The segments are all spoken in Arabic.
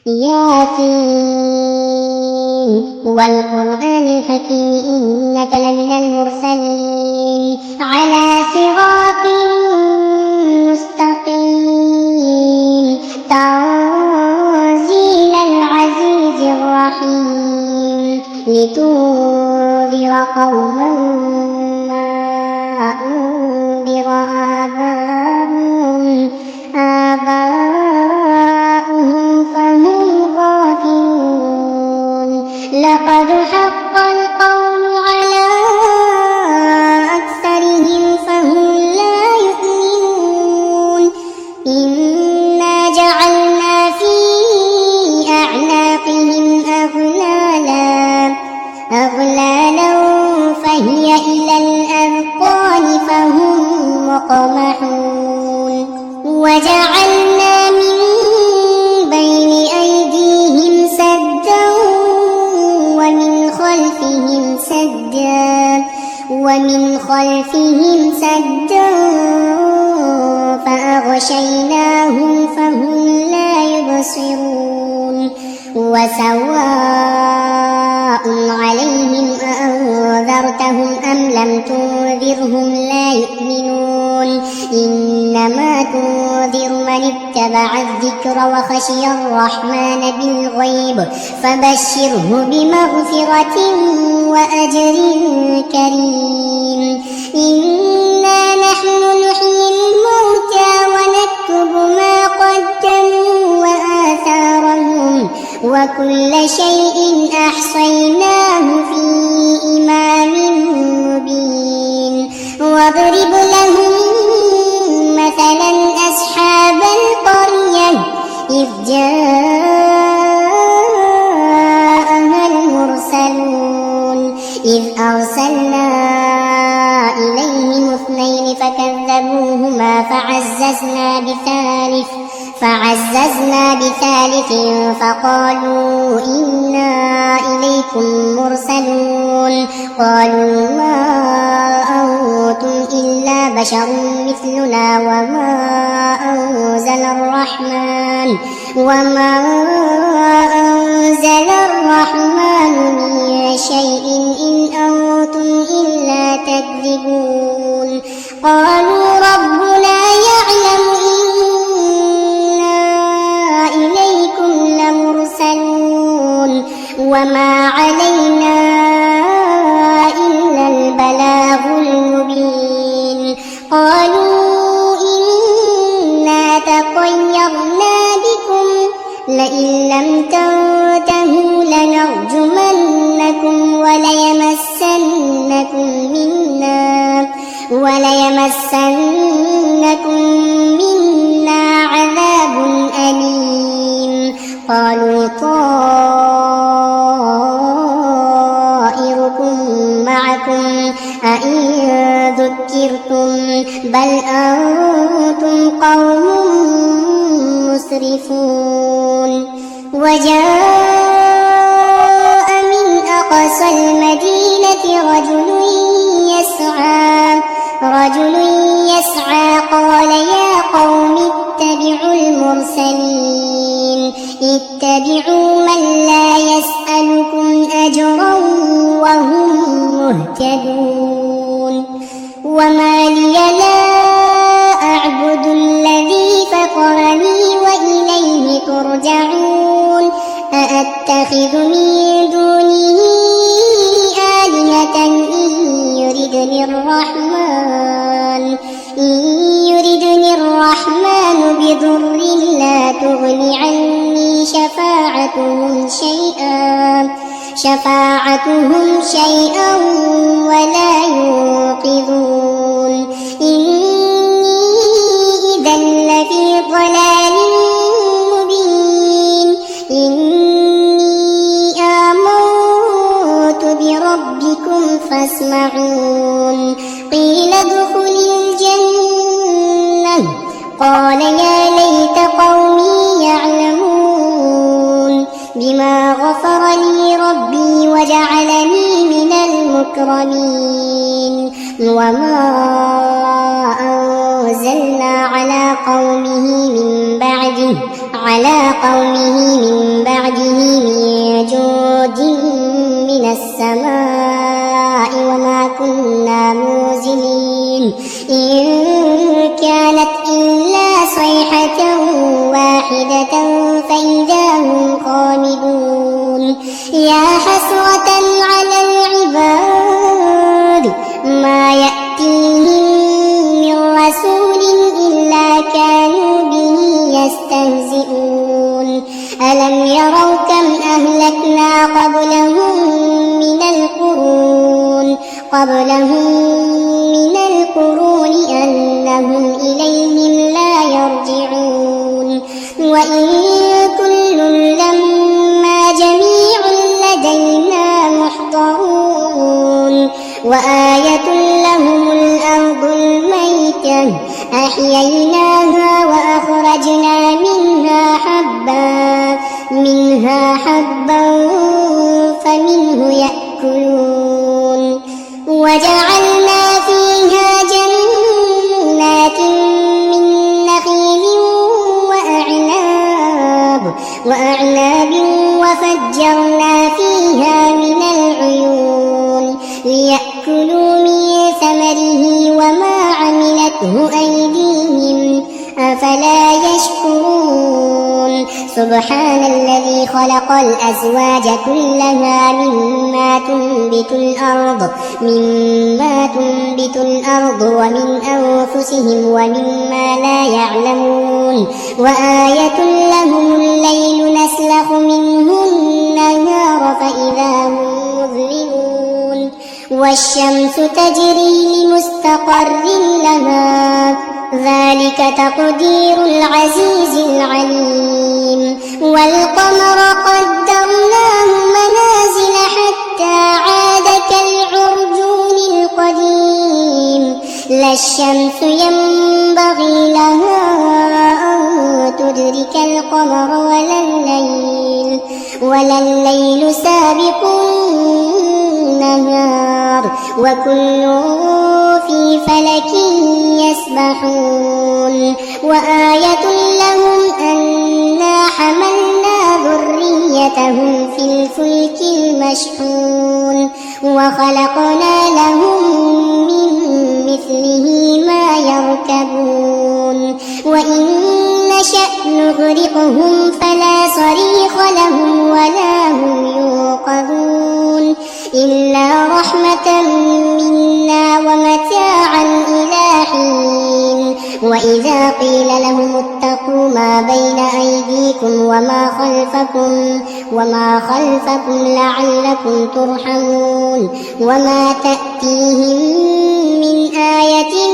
ياسين والقرآن الحكيم إنك لمن المرسلين على صراط مستقيم تنزيل العزيز الرحيم لتنذر قوما ما أنذر آباؤهم فهم غافلون لقد حق القول على أكثرهم فهم لا يؤمنون إنا جعلنا في أعناقهم أغلالا فهي إلى الأذقان فهم مقمحون وجعلنا من بين أيديهم سدا ومن خلفهم سدا فأغشيناهم فهم لا يبصرون وسواء عليهم أأنذرتهم أم لم تنذرهم لا يؤمنون إنما تنذر من اتبع الذكر وخشي الرحمن بالغيب فبشره بمغفرة وأجر كريم إنا نحن نحيي الموتى ونكتب ما قدموا وآثارهم وكل شيء أحصيناه في إمام مبين واضرب لهم مثلا أصحاب القرية إذ جاءها المرسلون إذ أرسلنا إليهم اثنين فكذبوهما فعززنا بثالث فقالوا إنا إليكم مرسلون قالوا ما أنتم إلا بشر مثلنا وما أنزل الرحمن من شيء إن أنتم إلا تكذبون قالوا ربنا يعلم إنا إليكم لمرسلون وما علينا إلا البلاغ المبين قالوا إنا تطيرنا بكم لئن لم تنتهوا لنرجمنكم وليمسنكم منا عذاب أليم قالوا طائركم معكم أئن ذكرتم بل أنتم قوم مسرفون وجاء من أقصى المدينة رجل يسعى قال يا قوم اتبعوا من لا يسألكم أجرا وهم مهتدون وما لي لا أعبد الذي فطرني وإليه ترجعون أأتخذ من دونه آلهة إن يردني الرحمن بضر لا تغن عني شفاعتهم شيئا ولا ينقذون إني إذا لفي ضلال مبين إني آمنت بربكم فاسمعون قيل ادخل الجنة قال يا ليت قومي يعلمون بما غفر لي ربي وجعلني من المكرمين وما أنزلنا على قومه من بعده من جود من السماء وما كنا منزلين إن كانت إلا صيحة واحدة فإذا هم خامدون يا حسرة على العباد ما يأتيهم من رسول إلا كانوا به يستهزئون ألم يروا كم أهلكنا قبلهم من القرون أنهم إليهم لا يرجعون وإن كل لما جميع لدينا محضرون وآية لهم الأرض الميتة أحييناها وأخرجنا منها حبا فمنه يأكلون وجعلنا فيها جنات من نخيل وأعناب وفجرنا فيها من العيون ليأكلوا من ثمره وما عملته أيديهم أفلا يشكرون سبحان الذي خلق الأزواج كلها مما تنبت الأرض ومن أنفسهم ومما لا يعلمون وآية لهم الليل نسلخ منه النهار فإذا هم مظلمون والشمس تجري لمستقر لها ذلك تقدير العزيز العليم والقمر قدرناه منازل حتى عاد كالعرجون القديم لا الشمس ينبغي لها أن تدرك القمر ولا الليل سابق النهار وكل في فلك يسبحون وآية لهم أنا حملنا ذريتهم في الفلك المشحون وخلقنا لهم من مثله ما يركبون وإن نشأ نغرقهم فلا صريخ لهم ولا هم يوقظون إلا رحمة منا ومتاعا إلى حين وإذا قيل لهم اتقوا ما بين أيديكم وما خلفكم لعلكم ترحمون وما تأتيهم من آية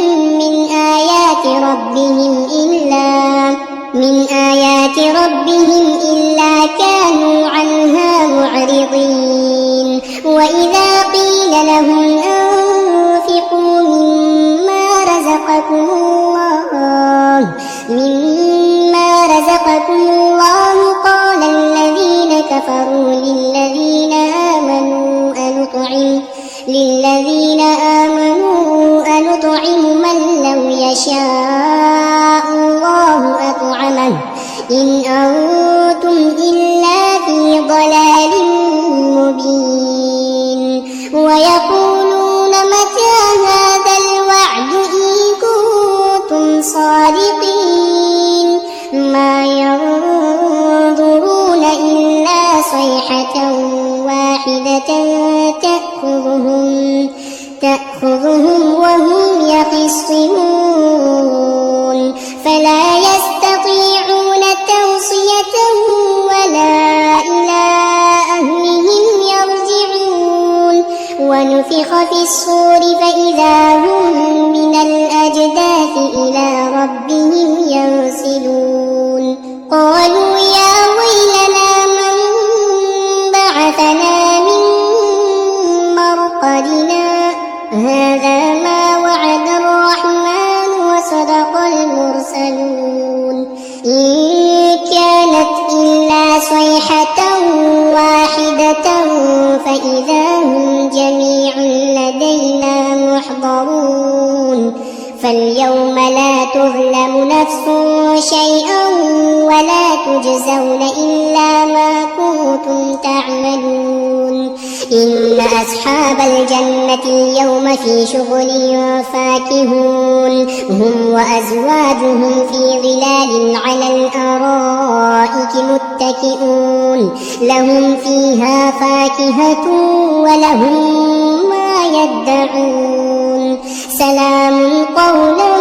من آيات ربهم إلا كانوا عنها معرضين وإذا قيل لهم أنفقوا مما رزقكم الله قال الذين كفروا للذين آمنوا أنطعم من لو يشاء الله أطعمه إن أنتم إلا في ضلال مبين ويقولون متى هذا الوعد إن كنتم صادقين ما ينظرون إلا صيحة واحدة تأخذهم وهم يخصمون فلا يستطيعون توصية ولا إلى أهلهم يرجعون ونفخ في الصور فإذا هم من الأجداث إلى ربهم ينسلون قالوا يا ويلنا من بعثنا من مرقدنا هذا ما وعد الرحمن وصدق المرسلون إن كانت إلا صيحة واحدة فإذا هم جميع لدينا محضرون فاليوم لا تظلم نفس شيئا ولا تجزون إلا ما كنتم كنتم تعملون إن أصحاب الجنة اليوم في شغل فاكهون هم وأزواجهم في ظلال على الأرائك متكئون لهم فيها فاكهة ولهم ما يدعون سلام قولا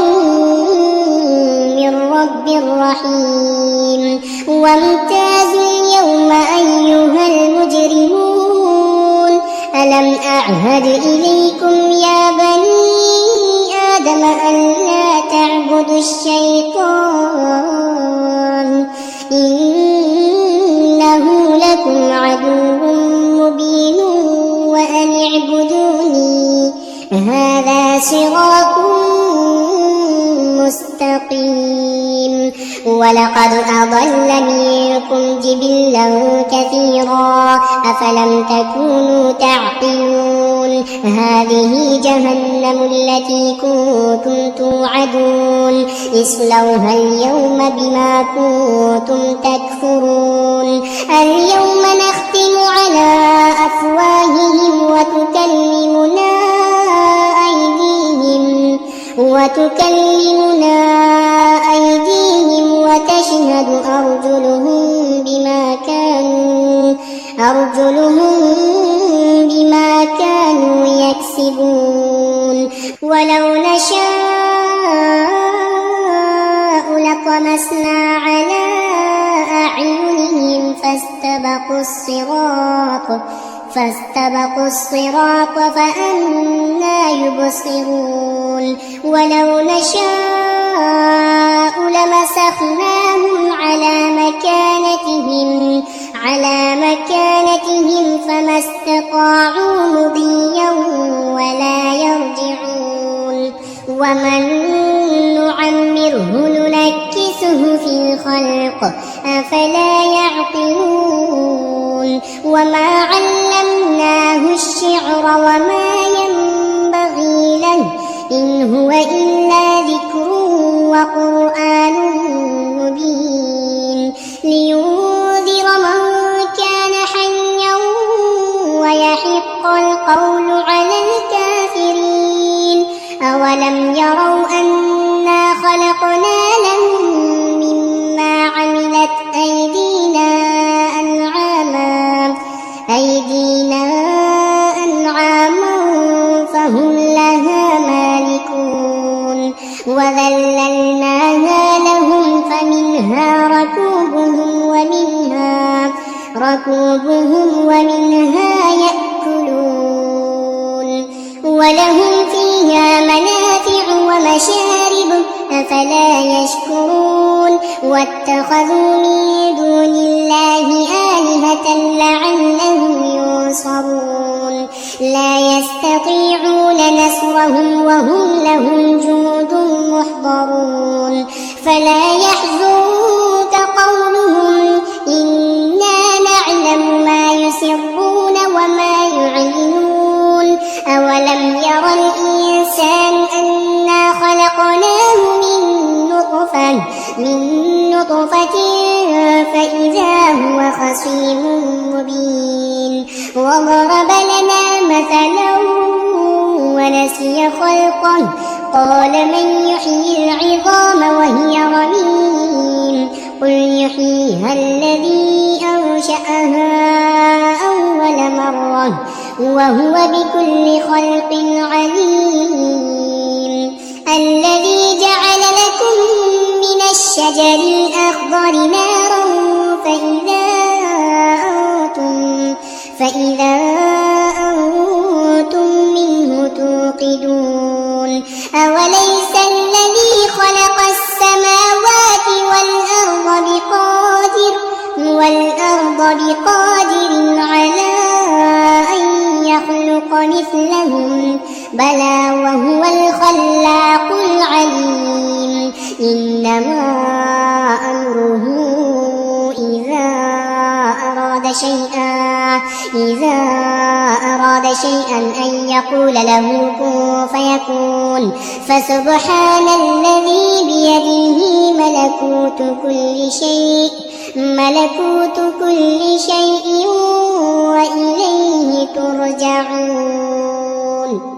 من رب رحيم وامتازوا اليوم أيها المجرمون ألم أعهد إليكم يا بني آدم ألا تعبدوا الشيطان إنه لكم عدو مبين وأن اعبدوني هذا صراط مستقيم ولقد أضل منكم جبلا كثيرا أفلم تكونوا تعقلون هذه جهنم التي كنتم توعدون اصلوها اليوم بما كنتم تكفرون اليوم نختم على أفواههم وتكلمنا أيديهم وتشهد أرجلهم بما كانوا يكسبون ولو نشاء لطمسنا على أعينهم فاستبقوا الصراط فأنى يبصرون ولو نشاء لمسخناهم على مكانتهم فما استطاعوا مضيا ولا يرجعون ومن نعمره ننكسه في الخلق أفلا يعقلون وما علمناه الشعر وما ينبغي له إن هو إلا ذكر وقرآن مبين لينذر من كان حيا ويحق القول على الكافرين أولم يروا أنا خلقنا لهم مما عملت أيدينا أنعاما فهم لها مالكون وذللناها لهم فمنها ركوبهم ومنها يأكلون ولهم فيها منافع ومشارب أفلا يشكرون واتخذوا من دون الله آلهة لعلهم ينصرون لا يستطيعون نصرهم وهم لهم جند محضرون فلا يحزنك قولهم إنا نعلم ما يسرون وما يعلنون أولم ير الإنسان أنا خلقناه من نطفة فإذا هو خصيم مبين وضرب لنا مثلا ونسي خلقه قال من يحيي العظام وهي رميم قل يحييها الذي أنشأها أول مرة وهو بكل خلق عليم الذي جعل لكم من الشجر الأخضر نارا فإذا أنتم منه توقدون أوليس الذي خلق السماوات والأرض بقادر على أن يخلق مثلهم بلى وهو الخلاق العليم إنما أمره إذا أراد شيئا أن يقول له كن فيكون فسبحان الذي بيده ملكوت كل شيء ترجعون